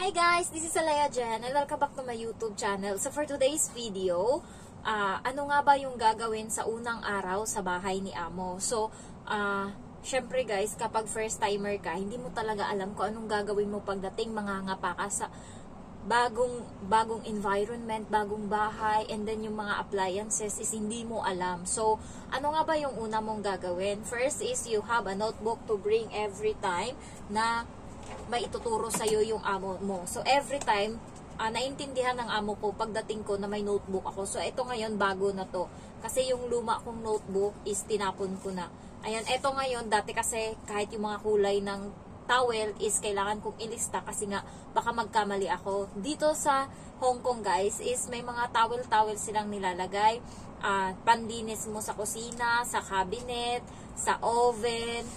Hi guys, this is Alaya Jen and welcome back to my YouTube channel. So for today's video, ano nga ba yung gagawin sa unang araw sa bahay ni Amo? So, syempre guys, kapag first timer ka, hindi mo talaga alam kung anong gagawin mo pagdating mangangapa ka sa bagong environment, bagong bahay, and then yung mga appliances is hindi mo alam. So, ano nga ba yung una mong gagawin? First is you have a notebook to bring every time na may ituturo sa'yo yung amo mo. So, every time, naintindihan ng amo ko pagdating ko na may notebook ako. So, ito ngayon, bago na to. Kasi yung luma kong notebook is tinapon ko na. Ayan, ito ngayon, dati kasi kahit yung mga kulay ng towel is kailangan kong ilista kasi nga baka magkamali ako. Dito sa Hong Kong guys is may mga towel silang nilalagay. Panlinis mo sa kusina, sa cabinet, sa oven,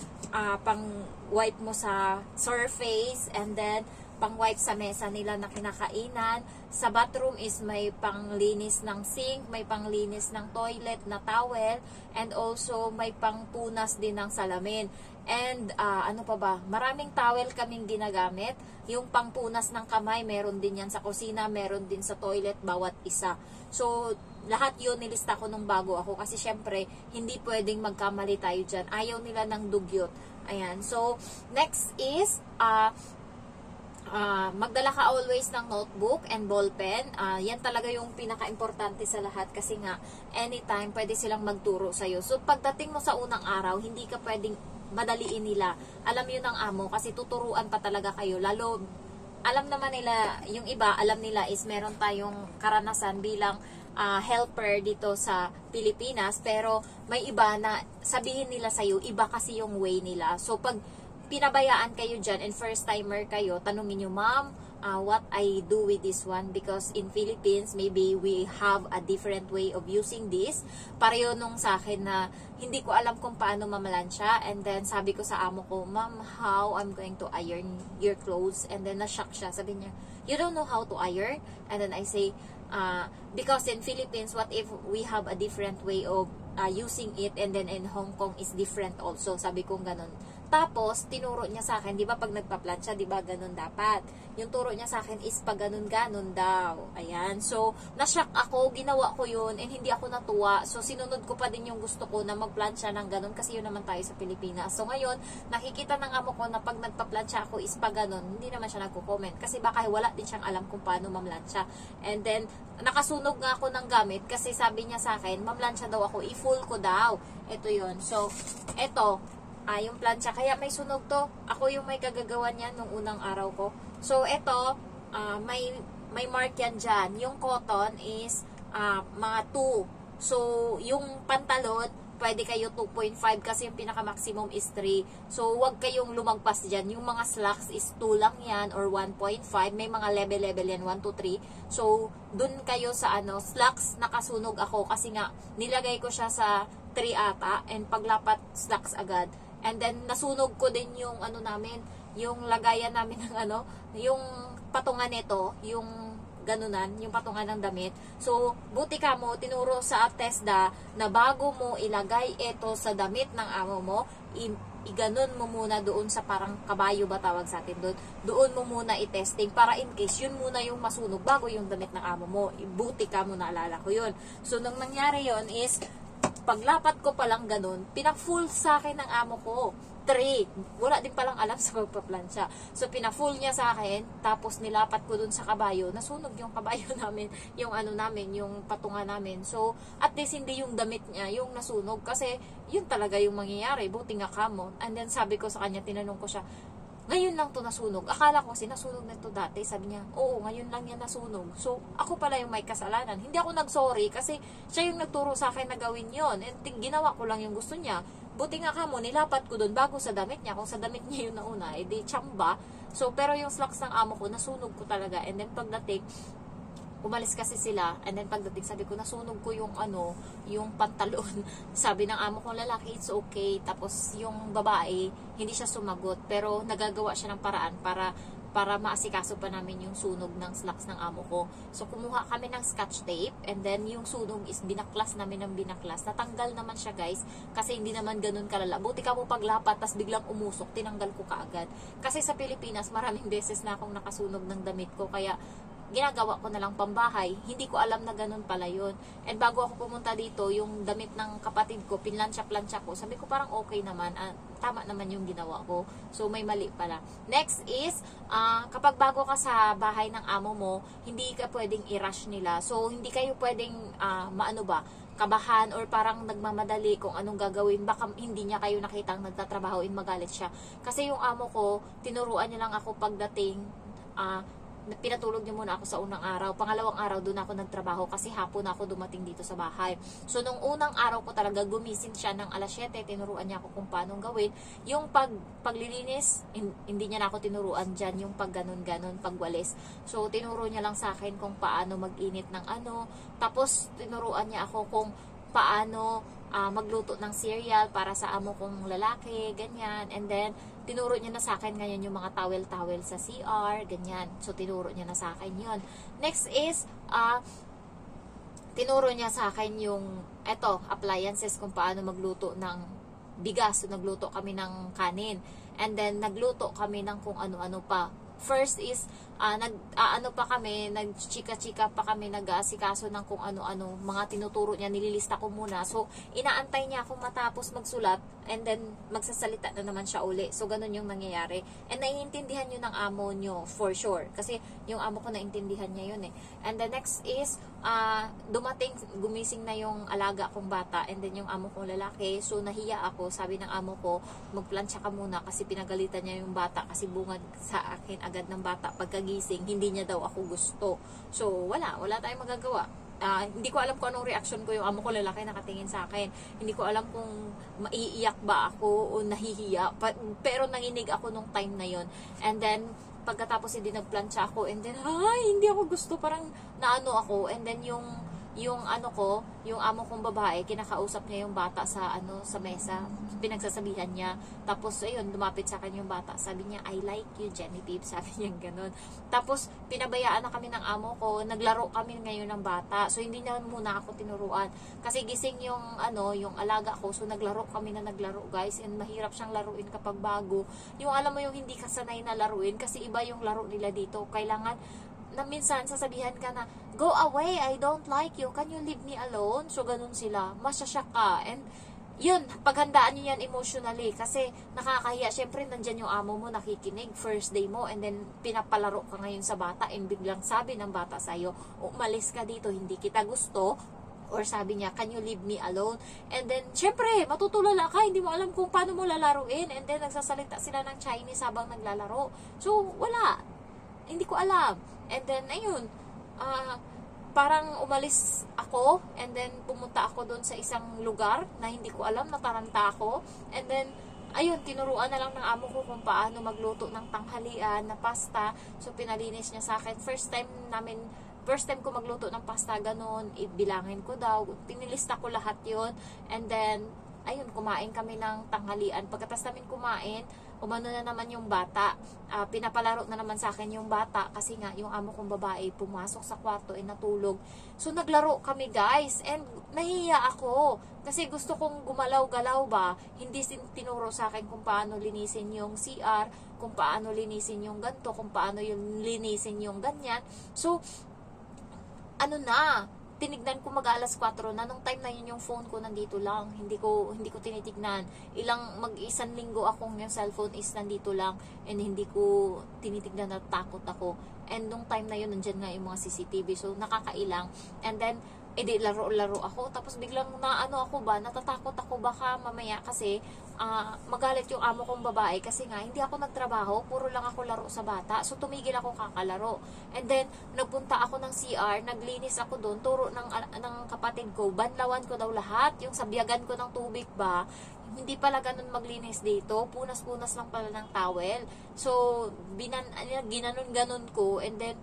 pang wipe mo sa surface, and then pang wipe sa mesa nila na kinakainan. Sa bathroom is may panglinis ng sink, may panglinis ng toilet na towel, and also may pangpunas din ng salamin. And ano pa ba? Maraming towel kaming ginagamit. Yung pangpunas ng kamay, meron din yan sa kusina, meron din sa toilet, bawat isa. So, lahat yun nilista ko nung bago ako kasi syempre, hindi pwedeng magkamali tayo dyan. Ayaw nila ng dugyot. Ayan. So, next is, magdala ka always ng notebook and ballpen. Yan talaga yung pinaka-importante sa lahat kasi nga, anytime, pwede silang magturo sa'yo. So, pagdating mo sa unang araw, hindi ka pwedeng madaliin nila. Alam yun ng amo kasi tuturuan pa talaga kayo. Lalo, alam naman nila, yung iba, alam nila is meron tayong karanasan bilang helper dito sa Pilipinas. Pero may iba na sabihin nila sa'yo, iba kasi yung way nila. So, pag pinabayaan kayo dyan and first timer kayo, tanungin nyo, ma'am, what I do with this one, because in Philippines maybe we have a different way of using this. Pareho nung sa akin na hindi ko alam kung paano mamalansya, and then sabi ko sa amo ko, ma'am, how I'm going to iron your clothes? And then na-shock siya, sabi niya, you don't know how to iron? And then I say, because in Philippines, what if we have a different way of using it, and then in Hong Kong is different also. Sabi ko ganun. Tapos, tinuro niya sa akin, di ba pag nagpa-plancha, di ba ganun dapat? Yung turo niya sa akin is pag ganun-ganun daw. Ayan. So, na-shock ako, ginawa ko yun, and hindi ako natuwa. So, sinunod ko pa din yung gusto ko na mag-plancha ng ganun, kasi yun naman tayo sa Pilipinas. So, ngayon, nakikita ng amo ko na pag nagpa-plancha ako is pag ganun, hindi naman siya nagko-comment. Kasi baka wala din siyang alam kung paano mamlansya. And then, nakasunog nga ako ng gamit, kasi sabi niya sa akin, mamlansya daw ako, i-full ko daw. Ito yun. So, ito, yung plancha. Kaya may sunog to. Ako yung may kagagawa niyan nung unang araw ko. So, ito, may mark yan dyan. Yung cotton is mga 2. So, yung pantalon, pwede kayo 2.5 kasi yung pinaka-maximum is 3. So, wag kayong lumagpas dyan. Yung mga slacks is 2 lang yan or 1.5. May mga level yan, 1 to 3. So, dun kayo sa slacks, nakasunog ako kasi nga, nilagay ko siya sa 3 ata and paglapat slacks agad. And then, nasunog ko din yung namin, yung lagayan namin ng yung patungan nito, yung ganunan, yung patungan ng damit. So, buti ka mo, tinuro sa TESDA na bago mo ilagay ito sa damit ng amo mo, iganon mo muna doon sa parang kabayo ba tawag sa atin doon. Doon mo muna i-testing para in case yun muna yung masunog bago yung damit ng amo mo. Buti ka mo, naalala ko yun. So, nung nangyari yun is, paglapat ko palang ganun, pina-full sa akin ng amo ko. 3. Wala din palang alam sa pagpaplansya. So, pina-full niya sa akin, tapos nilapat ko dun sa kabayo. Nasunog yung kabayo namin, yung namin, yung patunga namin. So, at least hindi yung damit niya, yung nasunog. Kasi, yun talaga yung mangyayari. Buti nga kamo. And then, sabi ko sa kanya, tinanong ko siya, ngayon lang to nasunog. Akala ko kasi nasunog na to dati. Sabi niya, oo, ngayon lang yan nasunog. So, ako pala yung may kasalanan. Hindi ako nag-sorry kasi siya yung nagturo sa akin na gawin yon. And ginawa ko lang yung gusto niya. Buti nga kamo, nilapat ko doon bago sa damit niya. Kung sa damit niya yun nauna, edi tsamba. So, pero yung slacks ng amo ko, nasunog ko talaga. And then pagdating, umalis kasi sila, and then pagdating sabi ko, nasunog ko yung yung pantalon. Sabi ng amo kong lalaki, it's okay. Tapos yung babae, hindi siya sumagot, pero nagagawa siya ng paraan para para maasikaso pa namin yung sunog ng slacks ng amo ko. So, kumuha kami ng scotch tape, and then yung sunog is binaklas namin ng binaklas. Natanggal naman siya, guys, kasi hindi naman ganun kalala. Buti ka mo paglapat, tas biglang umusok, tinanggal ko kaagad. Kasi sa Pilipinas, maraming beses na akong nakasunog ng damit ko, kaya ginagawa ko na lang pambahay. Hindi ko alam na ganun pala yun. And bago ako pumunta dito, yung damit ng kapatid ko, pinlansya-plansya ko, sabi ko parang okay naman, tama naman yung ginawa ko. So, may mali pala. Next is, kapag bago ka sa bahay ng amo mo, hindi ka pwedeng i-rush nila. So, hindi kayo pwedeng, kabahan or parang nagmamadali kung anong gagawin. Baka hindi niya kayo nakitang nagtatrabaho, magalit siya. Kasi yung amo ko, tinuruan niya lang ako pagdating, pinatulog niya muna ako sa unang araw. Pangalawang araw doon ako nagtrabaho kasi hapon ako dumating dito sa bahay. So, nung unang araw ko talaga, gumising siya ng alas 7, tinuruan niya ako kung paano gawin. Yung paglilinis, hindi niya na ako tinuruan dyan, yung pag ganon-ganon, pagwalis. So, tinuro niya lang sa akin kung paano mag-init ng tapos, tinuruan niya ako kung paano magluto ng cereal para sa amo kong lalaki, ganyan. And then, tinuro niya na sa akin ngayon yung mga towel-towel sa CR, ganyan. So, tinuro niya na sa akin yun. Next is, tinuro niya sa akin yung, appliances, kung paano magluto ng bigas. So, nagluto kami ng kanin. And then, nagluto kami ng kung ano-ano pa. First is, nagchika-chika pa kami, nag-aasikaso ng kung ano-ano, mga tinuturo niya, nililista ko muna. So, inaantay niya akong matapos magsulat, and then, magsasalita na naman siya uli. So, ganun yung nangyayari. And naiintindihan yun ng amo nyo, for sure. Kasi, yung amo ko naintindihan niya yun eh. And the next is, gumising na yung alaga kong bata, and then yung amo kong lalaki. So, nahiya ako. Sabi ng amo ko, magplansya ka muna kasi pinagalitan niya yung bata kasi bungad sa akin agad ng bata pagkagising, hindi niya daw ako gusto. So, wala tayong magagawa. Hindi ko alam kung anong reaction ko. Yung amo ko lalaki nakatingin sa akin. Hindi ko alam kung maiiyak ba ako o nahihiya. Pero nanginig ako nung time na yon. And then, pagkatapos hindi nagplansya ako, and then, hindi ako gusto. Parang naano ako. And then, yung amo kong babae, kinakausap niya yung bata sa mesa, pinagsasabihan niya. Tapos ayun, lumapit sa akin yung bata. Sabi niya, I like you, Genevieve. Sabi niya ganun. Tapos pinabayaan na kami ng amo ko, naglaro kami ngayon ng bata. So hindi na muna ako tinuruan. Kasi gising yung alaga ko. So naglaro kami na naglaro, guys. And mahirap siyang laruin kapag bago. Yung alam mo yung hindi ka sanay na laruin kasi iba yung laro nila dito. Kailangan na minsan sasabihan ka na, go away, I don't like you, can you leave me alone? So, ganun sila. Masyasyak ka. And, yun, paghandaan nyo yan emotionally. Kasi, nakakahiya. Siyempre, nandyan yung amo mo, nakikinig, first day mo, and then, pinapalaro ka ngayon sa bata, and biglang sabi ng bata sa'yo, umalis ka dito, hindi kita gusto, or sabi niya, can you leave me alone? And then, syempre, matutulala ka, hindi mo alam kung paano mo lalaruin, and then, nagsasalita sila ng Chinese habang naglalaro. So, wala. Hindi ko alam. And then, ayun, parang umalis ako, and then pumunta ako doon sa isang lugar na hindi ko alam, nataranta ako. And then, ayun, tinuruan na lang ng amo ko kung paano magluto ng tanghalian na pasta. So, pinalinis niya sa akin. First time ko magluto ng pasta, ganun, ibilangin ko daw. Pinilista ko lahat yon. And then, ayun, kumain kami ng tanghalian. Pagkatapos namin kumain, umano na naman yung bata. Pinapalaro na naman sa akin yung bata kasi nga yung amo kong babae pumasok sa kwarto e natulog. So naglaro kami, guys, and nahiya ako kasi gusto kong gumalaw-galaw ba. Hindi tinuro sa akin kung paano linisin yung CR, kung paano linisin yung ganto, kung paano yung linisin yung ganyan. So tinignan ko mag-alas 4 na. Nung time na yun, yung phone ko nandito lang. Hindi ko tinitignan. Mag-isang linggo akong yung cellphone is nandito lang. And hindi ko tinitignan, natakot ako. And nung time na yun, nandyan nga yung mga CCTV. So, nakakailang. And then, laro-laro ako. Tapos biglang natatakot ako baka mamaya kasi magalit yung amo kong babae kasi nga hindi ako nagtrabaho, puro lang ako laro sa bata. So tumigil ako kakalaro. And then nagpunta ako ng CR, naglinis ako doon, turo ng kapatid ko, banlawan ko daw lahat, yung sabiyagan ko ng tubig ba. Hindi pala ganun maglinis dito, punas-punas lang pala ng towel. So ginanon-ganon ko, and then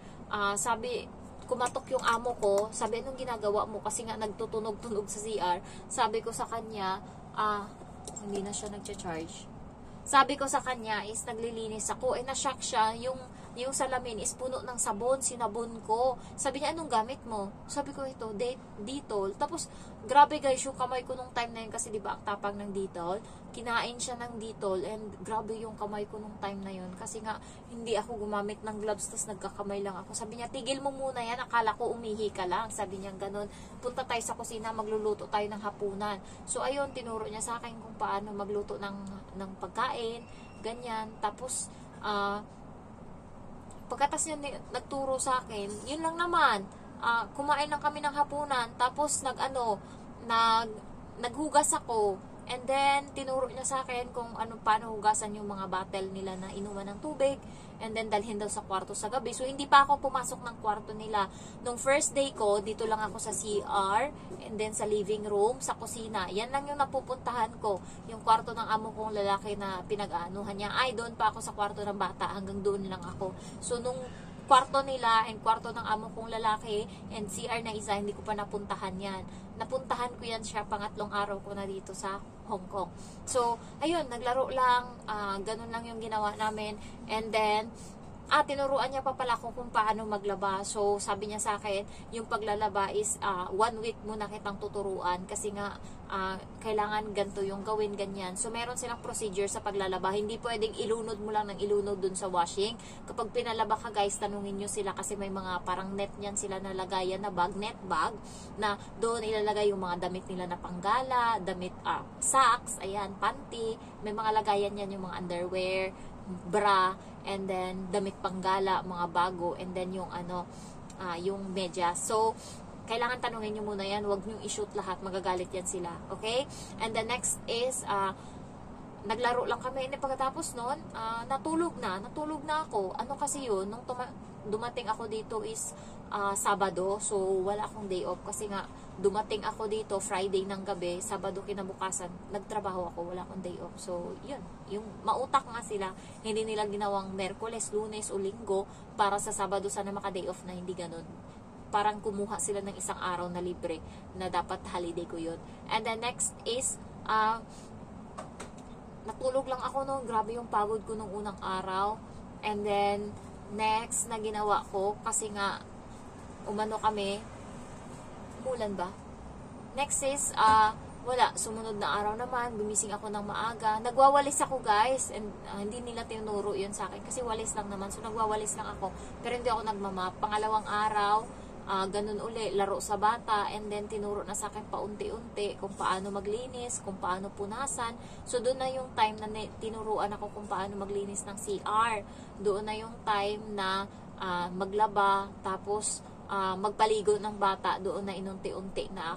kumatok yung amo ko, sabi, anong ginagawa mo? Kasi nga nagtutunog-tunog sa CR. Sabi ko sa kanya, hindi na siya nagcha-charge. Sabi ko sa kanya is naglilinis ako. Na-shock siya. Yung yung salamin is puno ng sabon, sinabon ko. Sabi niya, anong gamit mo? Sabi ko, ito, Dettol. Tapos, grabe guys, yung kamay ko nung time na yun, kasi diba ang tapang ng Dettol, kinain siya ng Dettol, and grabe yung kamay ko nung time na yun, kasi nga, hindi ako gumamit ng gloves, tapos nagkakamay lang ako. Sabi niya, tigil mo muna yan, akala ko umihi ka lang. Sabi niya ganun, punta tayo sa kusina, magluluto tayo ng hapunan. So, ayun, tinuro niya sa akin kung paano magluto ng pagkain, ganyan. Tapos, pagkatas niya nagturo sa akin, yun lang naman, kumain lang kami ng hapunan, tapos naghugas ako, and then tinuro niya sa akin kung paano hugasan yung mga bottle nila na inuman ng tubig, and then dalhin daw sa kwarto sa gabi. So hindi pa ako pumasok ng kwarto nila. Nung first day ko, dito lang ako sa CR, and then sa living room, sa kusina. Yan lang yung napupuntahan ko. Yung kwarto ng amo kong lalaki na pinag-aanuhan niya, ay doon pa ako sa kwarto ng bata, hanggang doon lang ako. So nung kwarto nila and kwarto ng amo kong lalaki and CR na isa, hindi ko pa napuntahan yan. Napuntahan ko yan siya, pangatlong araw ko na dito sa Hong Kong. So, ayun, naglaro lang, ganun lang yung ginawa namin. And then, tinuruan niya pa pala ako kung paano maglaba. So, sabi niya sa akin, yung paglalaba is 1 week muna kitang tuturuan kasi nga kailangan ganito yung gawin, ganyan. So, meron silang procedure sa paglalaba. Hindi pwedeng ilunod mo lang ng ilunod dun sa washing. Kapag pinalaba ka guys, tanungin nyo sila kasi may mga parang net niyan sila na lagayan na bag, net bag, na doon ilalagay yung mga damit nila na panggala, damit, socks, ayan, panty, may mga lagayan yan, yung mga underwear, bra, and then damit panggala, mga bago, and then yung yung medyas. So, kailangan tanungin nyo muna yan, huwag nyo i-shoot lahat, magagalit yan sila, okay? And the next is, naglaro lang kami, and pagkatapos nun, natulog na ako. Ano kasi yun, nung dumating ako dito is Sabado, so wala akong day off kasi nga dumating ako dito Friday ng gabi, Sabado kinabukasan nagtrabaho ako, wala akong day off. So yun, yung mautak nga sila, hindi nila ginawang Merkules, Lunes o Linggo para sa Sabado sana maka day off na, hindi ganun. Parang kumuha sila ng isang araw na libre na dapat holiday ko yun. And then next is natulog lang ako noon, grabe yung pagod ko nung unang araw. And then next na ginawa ko, kasi nga umano kami, umulan ba? Next is, wala, sumunod na araw naman, gumising ako ng maaga. Nagwawalis ako guys, and hindi nila tinuro yun sa akin, kasi walis lang naman, so nagwawalis lang ako, pero hindi ako nagmamap. Pangalawang araw, ganun uli, laro sa bata, and then tinuro na sa akin paunti-unti kung paano maglinis, kung paano punasan. So doon na yung time na tinuruan ako kung paano maglinis ng CR. Doon na yung time na maglaba, tapos magpaligo ng bata, doon na inunti-unti na